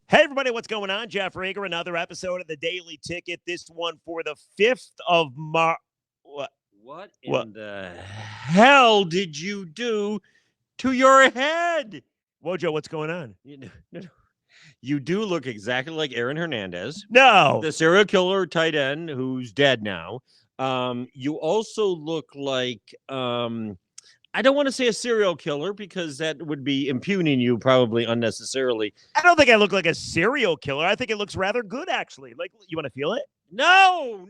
Hey, everybody, what's going on? Jeff Rager, another episode of the Daily Ticket. This one for the 5th of March. What What? in the hell did you do to your head? Wojo, what's going on? You do look exactly like Aaron Hernandez, No. the serial killer tight end who's dead now. You also look like, I don't want to say a serial killer because that would be impugning you probably unnecessarily. I don't think I look like a serial killer. I think it looks rather good, actually. Like, you want to feel it? No.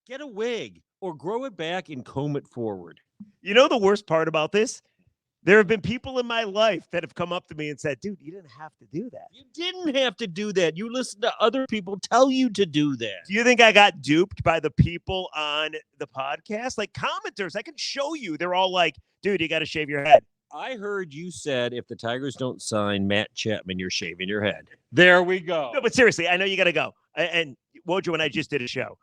Get a wig or grow it back and comb it forward. You know the worst part about this? There have been people in my life that have come up to me and said, dude, you didn't have to do that. You didn't have to do that. You listen to other people tell you to do that. Do you think I got duped by the people on the podcast? Like commenters, I can show you. They're all like, dude, you got to shave your head. I heard you said if the Tigers don't sign Matt Chapman, you're shaving your head. There we go. No, but seriously, I know you got to go. And Wojo and I just did a show.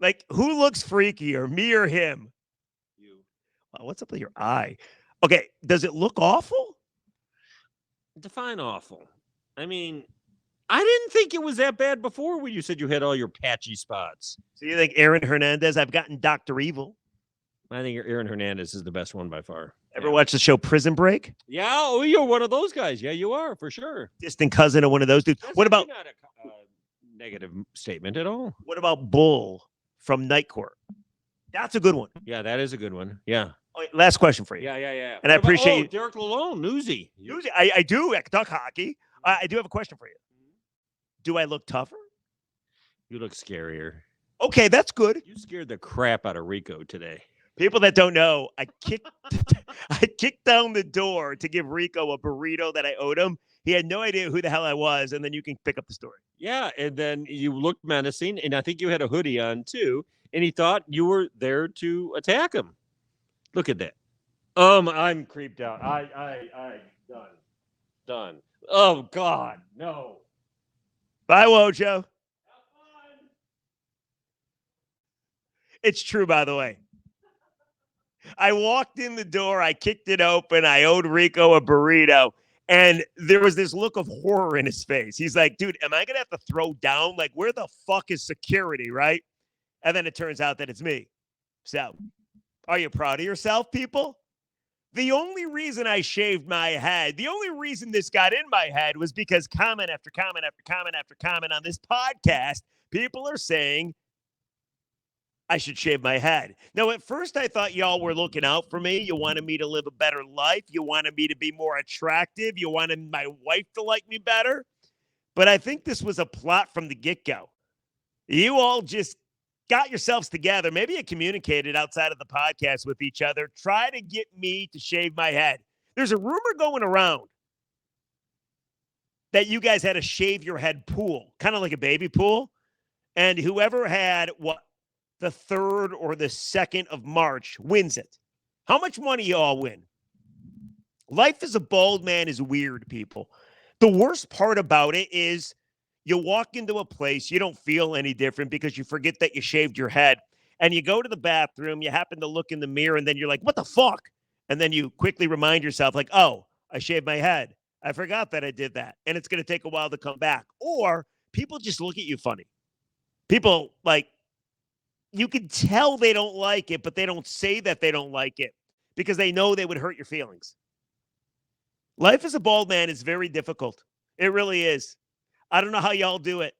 Like, who looks freakier, me or him? You. Wow, what's up with your eye? Okay, does it look awful? Define awful. I mean, I didn't think it was that bad before when you said you had all your patchy spots. So you think Aaron Hernandez? I've gotten Dr. Evil. I think Aaron Hernandez is the best one by far. Ever watch the show Prison Break? Yeah, oh, you're one of those guys. Yeah, you are, for sure. Distant cousin of one of those dudes. That's What about not a negative statement at all. what about Bull from Night Court? That's a good one. Yeah, that is a good one. Yeah. Oh, wait, last question for you. Yeah. And I appreciate you. Derek Lalone, Newsy. Usually, I do at Duck Hockey. I do have a question for you. Do I look tougher? You look scarier. Okay, that's good. You scared the crap out of Rico today. People that don't know, I kicked down the door to give Rico a burrito that I owed him. He had no idea who the hell I was, and then you can pick up the story. Yeah, and then you looked menacing, and I think you had a hoodie on too, and he thought you were there to attack him. Look at that. I'm creeped out. I done. Oh God, no. Bye, Wojo. It's true, by the way. I walked in the door, I kicked it open, I owed Rico a burrito, and there was this look of horror in his face. He's like, dude, am I going to have to throw down? Like, where the fuck is security, right? And then it turns out that it's me. So, are you proud of yourself, people? The only reason I shaved my head, the only reason this got in my head was because comment after comment after comment after comment on this podcast, people are saying I should shave my head. Now, at first, I thought y'all were looking out for me. You wanted me to live a better life. You wanted me to be more attractive. You wanted my wife to like me better. But I think this was a plot from the get-go. You all just got yourselves together. Maybe you communicated outside of the podcast with each other. Try to get me to shave my head. There's a rumor going around that you guys had a shave your head pool, kind of like a baby pool. And whoever had the 3rd or the 2nd of March wins it. How much money you all win? Life as a bald man is weird, people. The worst part about it is you walk into a place, you don't feel any different because you forget that you shaved your head. And you go to the bathroom, you happen to look in the mirror, and then you're like, what the fuck? And then you quickly remind yourself, like, oh, I shaved my head. I forgot that I did that. And it's going to take a while to come back. Or people just look at you funny. People, like, you can tell they don't like it, but they don't say that they don't like it because they know they would hurt your feelings. Life as a bald man is very difficult. It really is. I don't know how y'all do it.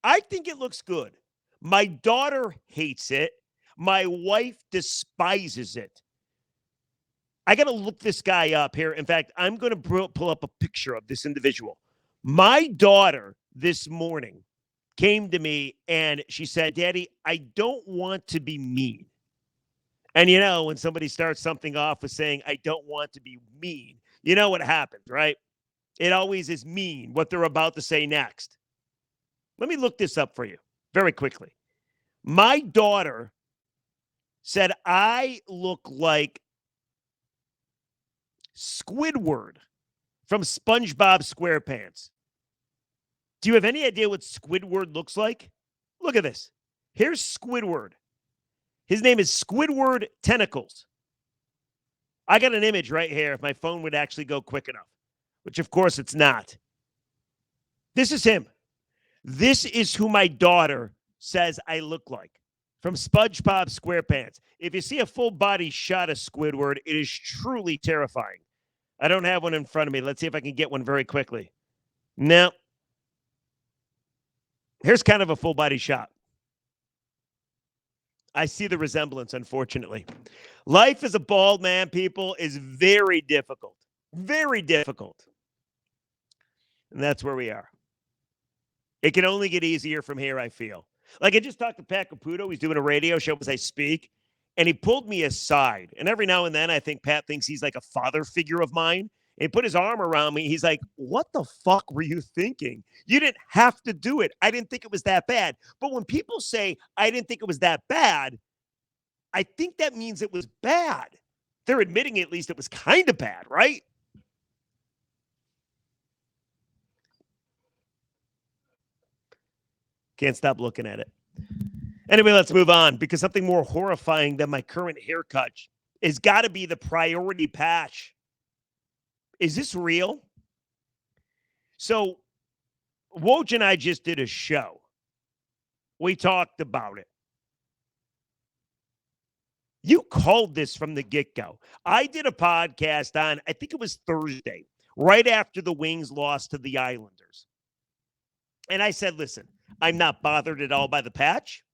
I think it looks good. My daughter hates it. My wife despises it. I got to look this guy up here. In fact, I'm going to pull up a picture of this individual. My daughter this morning came to me and she said, Daddy, I don't want to be mean. And you know, when somebody starts something off with saying, I don't want to be mean, you know what happens, right? It always is mean what they're about to say next. Let me look this up for you very quickly. My daughter said, I look like Squidward from SpongeBob SquarePants. Do you have any idea what Squidward looks like? Look at this. Here's Squidward. His name is Squidward Tentacles. I got an image right here if my phone would actually go quick enough, which of course it's not. This is him. This is who my daughter says I look like from SpongeBob SquarePants. If you see a full body shot of Squidward, it is truly terrifying. I don't have one in front of me. Let's see if I can get one very quickly. No. Here's kind of a full body shot. I see the resemblance, unfortunately. Life as a bald man, people, is very difficult. Very difficult. And that's where we are. It can only get easier from here, I feel. Like I just talked to Pat Caputo. He's doing a radio show as I speak. And he pulled me aside. And every now and then, I think Pat thinks he's like a father figure of mine. And he put his arm around me. He's like, what the fuck were you thinking? You didn't have to do it. I didn't think it was that bad. But when people say, I didn't think it was that bad, I think that means it was bad. They're admitting at least it was kind of bad, right? Can't stop looking at it. Anyway, let's move on because something more horrifying than my current haircut has got to be the priority patch. Is this real? So, Woj and I just did a show. We talked about it. You called this from the get-go. I did a podcast on, I think it was Thursday, right after the Wings lost to the Islanders. And I said, listen, I'm not bothered at all by the patch.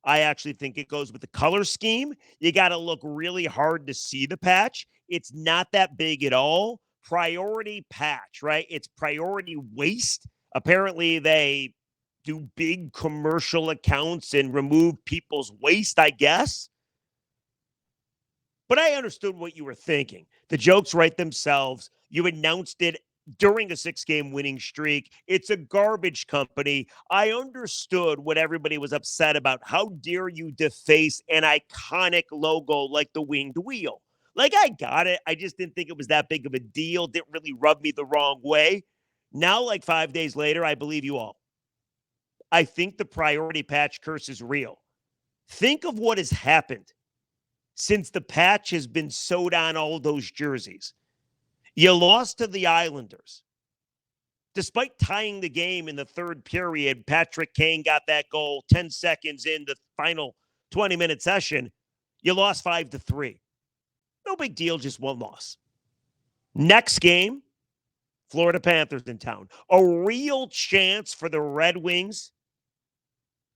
I actually think it goes with the color scheme. You got to look really hard to see the patch. It's not that big at all. Priority patch, right? It's priority waste. Apparently, they do big commercial accounts and remove people's waste, I guess. But I understood what you were thinking. The jokes write themselves. You announced it during a 6-game winning streak. It's a garbage company. I understood what everybody was upset about. How dare you deface an iconic logo like the winged wheel? Like, I got it. I just didn't think it was that big of a deal. Didn't really rub me the wrong way. Now, like 5 days later, I believe you all. I think the priority patch curse is real. Think of what has happened since the patch has been sewed on all those jerseys. You lost to the Islanders. Despite tying the game in the third period, Patrick Kane got that goal 10 seconds in the final 20-minute session. You lost 5-3. No big deal, just one loss. Next game, Florida Panthers in town. A real chance for the Red Wings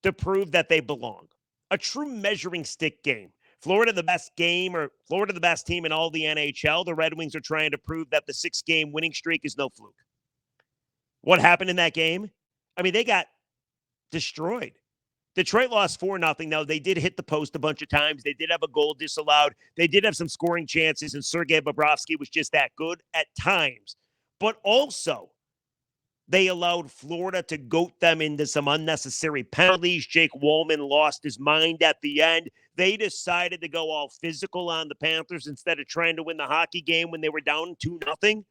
to prove that they belong. A true measuring stick game. Florida the best game, or Florida the best team in all the NHL. The Red Wings are trying to prove that the 6-game winning streak is no fluke. What happened in that game? I mean, they got destroyed. Detroit lost 4-0. Now, they did hit the post a bunch of times. They did have a goal disallowed. They did have some scoring chances, and Sergei Bobrovsky was just that good at times. But also, they allowed Florida to goat them into some unnecessary penalties. Jake Wallman lost his mind at the end. They decided to go all physical on the Panthers instead of trying to win the hockey game when they were down 2-0.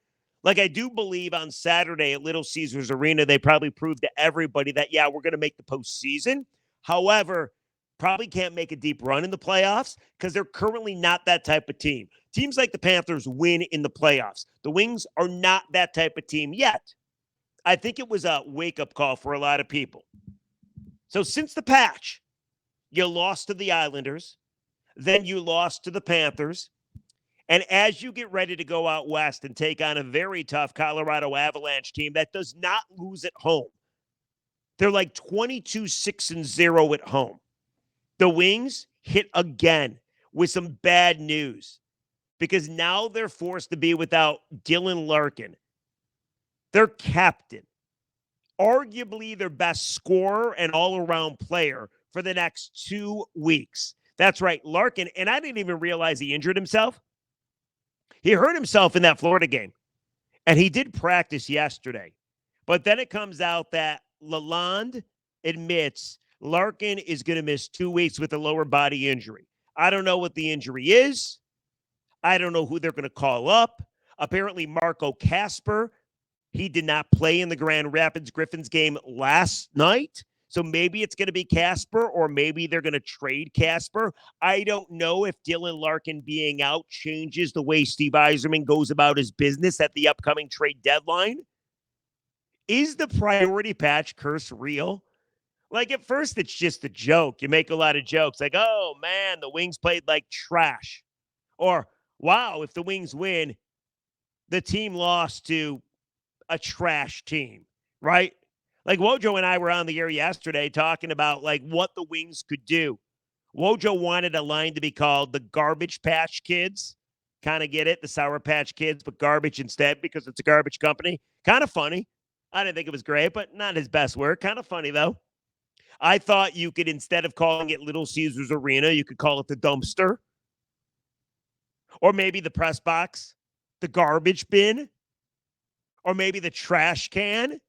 Like, I do believe on Saturday at Little Caesars Arena, they probably proved to everybody that, yeah, we're going to make the postseason. However, probably can't make a deep run in the playoffs because they're currently not that type of team. Teams like the Panthers win in the playoffs. The Wings are not that type of team yet. I think it was a wake-up call for a lot of people. So since the patch, you lost to the Islanders, then you lost to the Panthers, and as you get ready to go out west and take on a very tough Colorado Avalanche team that does not lose at home, they're like 22-6-0 at home. The Wings hit again with some bad news because now they're forced to be without Dylan Larkin, their captain, arguably their best scorer and all-around player for the next 2 weeks. That's right, Larkin, and I didn't even realize he injured himself. He hurt himself in that Florida game, and he did practice yesterday. But then it comes out that Lalonde admits Larkin is going to miss 2 weeks with a lower body injury. I don't know what the injury is. I don't know who they're going to call up. Apparently, Marco Kasper, he did not play in the Grand Rapids Griffins game last night. So maybe it's going to be Kasper, or maybe they're going to trade Kasper. I don't know if Dylan Larkin being out changes the way Steve Yzerman goes about his business at the upcoming trade deadline. Is the priority patch curse real? Like at first, it's just a joke. You make a lot of jokes like, oh man, the Wings played like trash. Or, wow, if the Wings win, the team lost to a trash team, right? Like Wojo and I were on the air yesterday talking about like what the Wings could do. Wojo wanted a line to be called the Garbage Patch Kids. Kind of get it? The Sour Patch Kids, but garbage instead because it's a garbage company. Kind of funny. I didn't think it was great, but not his best work. Kind of funny, though. I thought you could, instead of calling it Little Caesars Arena, you could call it the dumpster. Or maybe the press box, the garbage bin, or maybe the trash can.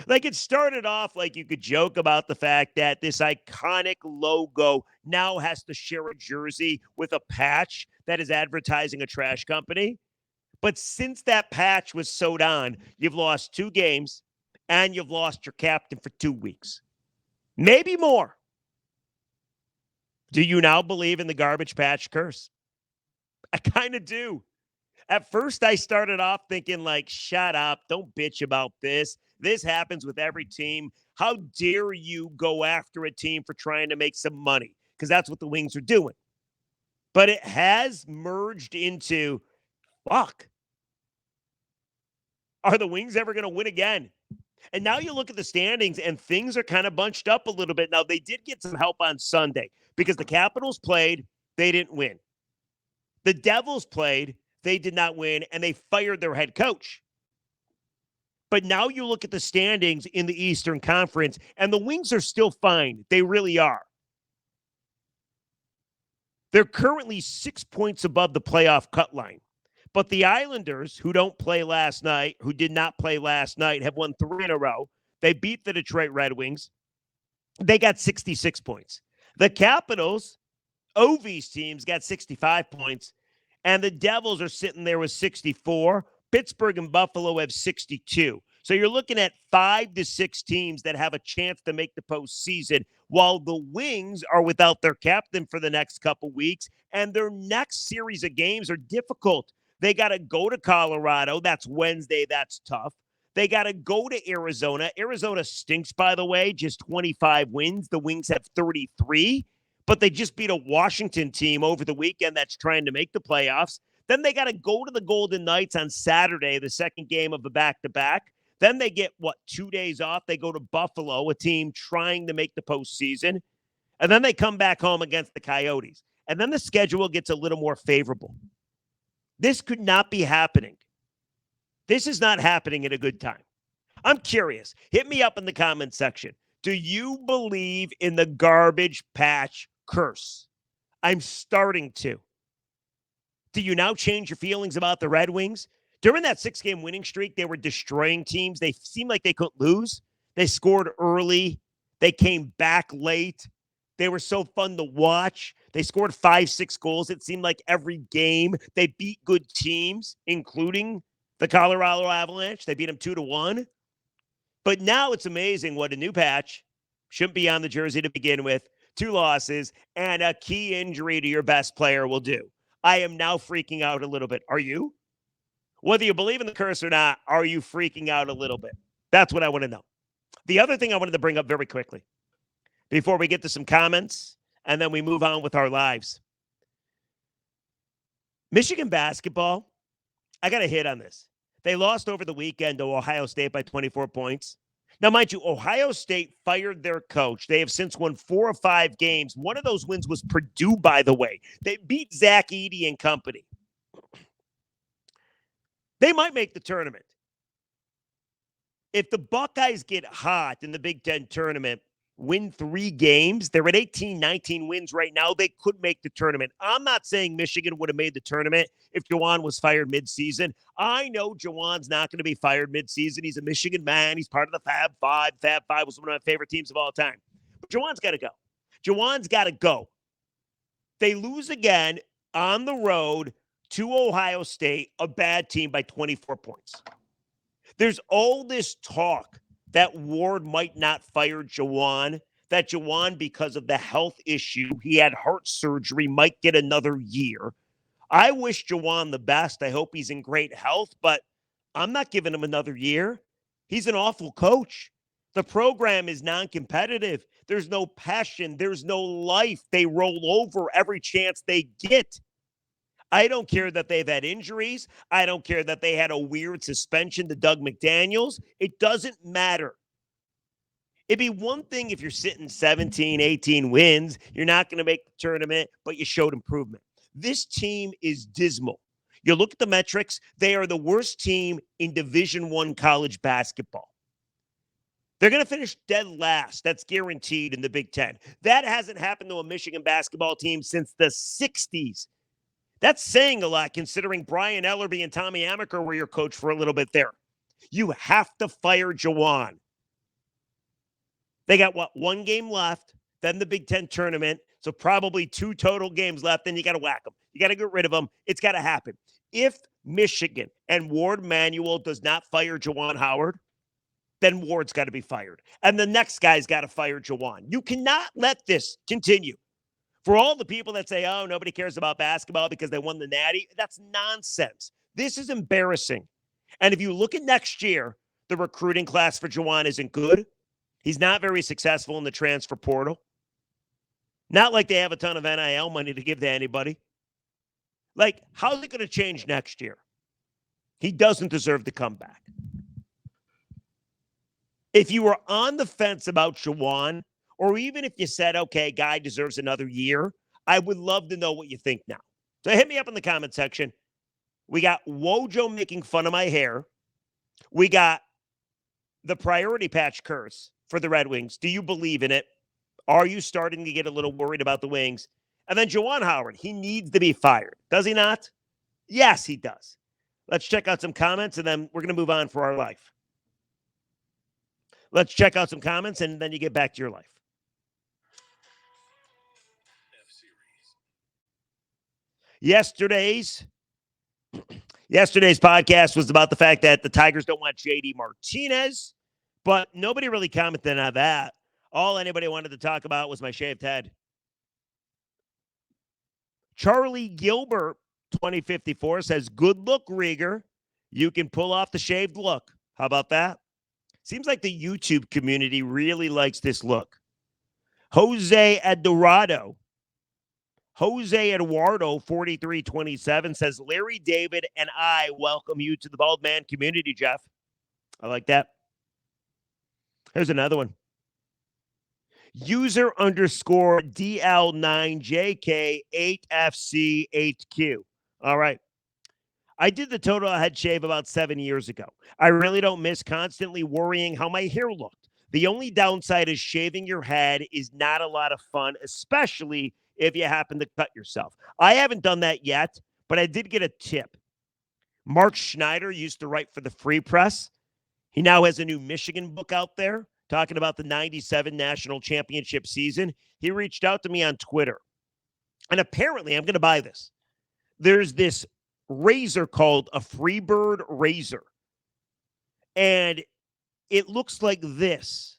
Like it started off like you could joke about the fact that this iconic logo now has to share a jersey with a patch that is advertising a trash company. But since that patch was sewed on, you've lost 2 games and you've lost your captain for 2 weeks. Maybe more. Do you now believe in the garbage patch curse? I kind of do. At first, I started off thinking, like, shut up. Don't bitch about this. This happens with every team. How dare you go after a team for trying to make some money? Because that's what the Wings are doing. But it has merged into, fuck. Are the Wings ever going to win again? And now you look at the standings and things are kind of bunched up a little bit. Now, they did get some help on Sunday because the Capitals played, they didn't win. The Devils played, they did not win, and they fired their head coach. But now you look at the standings in the Eastern Conference, and the Wings are still fine. They really are. They're currently 6 points above the playoff cut line. But the Islanders, who did not play last night, have won 3 in a row. They beat the Detroit Red Wings. They got 66 points. The Capitals, Ovi's teams, got 65 points. And the Devils are sitting there with 64. Pittsburgh and Buffalo have 62. So you're looking at 5 to 6 teams that have a chance to make the postseason, while the Wings are without their captain for the next couple weeks. And their next series of games are difficult. They got to go to Colorado. That's Wednesday. That's tough. They got to go to Arizona. Arizona stinks, by the way, just 25 wins. The Wings have 33, but they just beat a Washington team over the weekend that's trying to make the playoffs. Then they got to go to the Golden Knights on Saturday, the second game of the back-to-back. Then they get, 2 days off? They go to Buffalo, a team trying to make the postseason. And then they come back home against the Coyotes. And then the schedule gets a little more favorable. This could not be happening. This is not happening at a good time. I'm curious. Hit me up in the comment section. Do you believe in the garbage patch curse? I'm starting to. Do you now change your feelings about the Red Wings? During that 6-game winning streak, they were destroying teams. They seemed like they couldn't lose. They scored early. They came back late. They were so fun to watch. They scored 5-6 goals. It seemed like every game. They beat good teams, including the Colorado Avalanche. They beat them 2-1. But now it's amazing what a new patch, shouldn't be on the jersey to begin with, 2 losses, and a key injury to your best player will do. I am now freaking out a little bit. Are you? Whether you believe in the curse or not, are you freaking out a little bit? That's what I want to know. The other thing I wanted to bring up very quickly before we get to some comments and then we move on with our lives. Michigan basketball, I got a hit on this. They lost over the weekend to Ohio State by 24 points. Now, mind you, Ohio State fired their coach. They have since won 4 or 5 games. One of those wins was Purdue, by the way. They beat Zach Edey and company. They might make the tournament. If the Buckeyes get hot in the Big Ten tournament, win 3 games, they're at 18, 19 wins right now. They could make the tournament. I'm not saying Michigan would have made the tournament if Juwan was fired midseason. I know Juwan's not going to be fired midseason. He's a Michigan man. He's part of the Fab Five. Fab Five was one of my favorite teams of all time. But Juwan's got to go. Juwan's got to go. They lose again on the road to Ohio State, a bad team, by 24 points. There's all this talk that Ward might not fire Juwan, that Juwan, because of the health issue, he had heart surgery, might get another year. I wish Juwan the best. I hope he's in great health, but I'm not giving him another year. He's an awful coach. The program is non-competitive. There's no passion. There's no life. They roll over every chance they get. I don't care that they've had injuries. I don't care that they had a weird suspension to Doug McDaniels. It doesn't matter. It'd be one thing if you're sitting 17, 18 wins. You're not going to make the tournament, but you showed improvement. This team is dismal. You look at the metrics, they are the worst team in Division I college basketball. They're going to finish dead last. That's guaranteed in the Big Ten. That hasn't happened to a Michigan basketball team since the 60s. That's saying a lot considering Brian Ellerby and Tommy Amaker were your coach for a little bit there. You have to fire Juwan. They got, one game left, then the Big Ten tournament, so probably 2 total games left, then you got to whack them. You got to get rid of them. It's got to happen. If Michigan and Ward Manuel does not fire Juwan Howard, then Ward's got to be fired. And the next guy's got to fire Juwan. You cannot let this continue. For all the people that say, oh, nobody cares about basketball because they won the Natty, that's nonsense. This is embarrassing. And if you look at next year, the recruiting class for Juwan isn't good. He's not very successful in the transfer portal. Not like they have a ton of NIL money to give to anybody. Like, how's it going to change next year? He doesn't deserve to come back. If you were on the fence about Juwan, or even if you said, okay, guy deserves another year, I would love to know what you think now. So hit me up in the comment section. We got Wojo making fun of my hair. We got the priority patch curse for the Red Wings. Do you believe in it? Are you starting to get a little worried about the Wings? And then Juwan Howard, he needs to be fired. Does he not? Yes, he does. Let's check out some comments, and then we're going to move on for our life. Let's check out some comments, and then you get back to your life. Yesterday's podcast was about the fact that the Tigers don't want JD Martinez, but nobody really commented on that. All anybody wanted to talk about was my shaved head. Charlie Gilbert, 2054, says, good look, Rieger. You can pull off the shaved look. How about that? Seems like the YouTube community really likes this look. Jose Eduardo, 4327, says, Larry David and I welcome you to the Bald Man community, Jeff. I like that. Here's another one. User underscore DL9JK8FC8Q. All right. I did the total head shave about 7 years ago. I really don't miss constantly worrying how my hair looked. The only downside is shaving your head is not a lot of fun, especially if you happen to cut yourself. I haven't done that yet, but I did get a tip. Mark Schneider used to write for the Free Press. He now has a new Michigan book out there talking about the 97 national championship season. He reached out to me on Twitter. And apparently, I'm going to buy this. There's this razor called a Freebird razor. And it looks like this.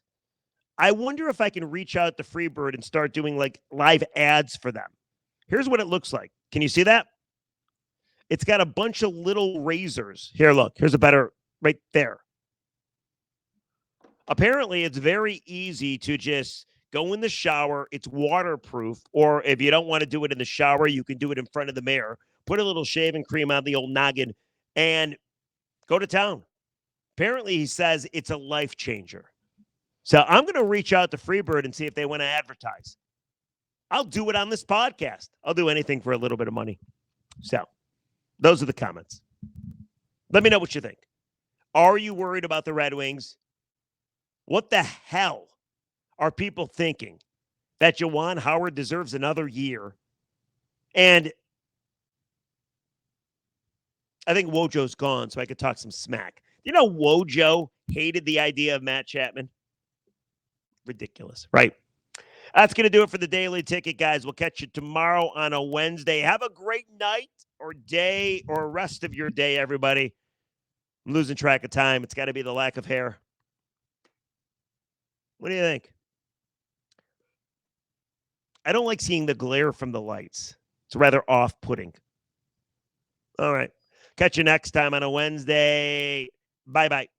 I wonder if I can reach out to Freebird and start doing like live ads for them. Here's what it looks like. Can you see that? It's got a bunch of little razors. Here, look. Here's a better right there. Apparently, it's very easy to just go in the shower. It's waterproof. Or if you don't want to do it in the shower, you can do it in front of the mirror. Put a little shaving cream on the old noggin and go to town. Apparently, he says it's a life changer. So I'm going to reach out to Freebird and see if they want to advertise. I'll do it on this podcast. I'll do anything for a little bit of money. So those are the comments. Let me know what you think. Are you worried about the Red Wings? What the hell are people thinking? That Juwan Howard deserves another year? And I think Wojo's gone, so I could talk some smack. You know, Wojo hated the idea of Matt Chapman. Ridiculous, right? That's going to do it for the Daily Ticket, guys. We'll catch you tomorrow on a Wednesday. Have a great night or day or rest of your day, everybody. I'm losing track of time. It's got to be the lack of hair. What do you think? I don't like seeing the glare from the lights. It's rather off-putting. All right. Catch you next time on a Wednesday. Bye-bye.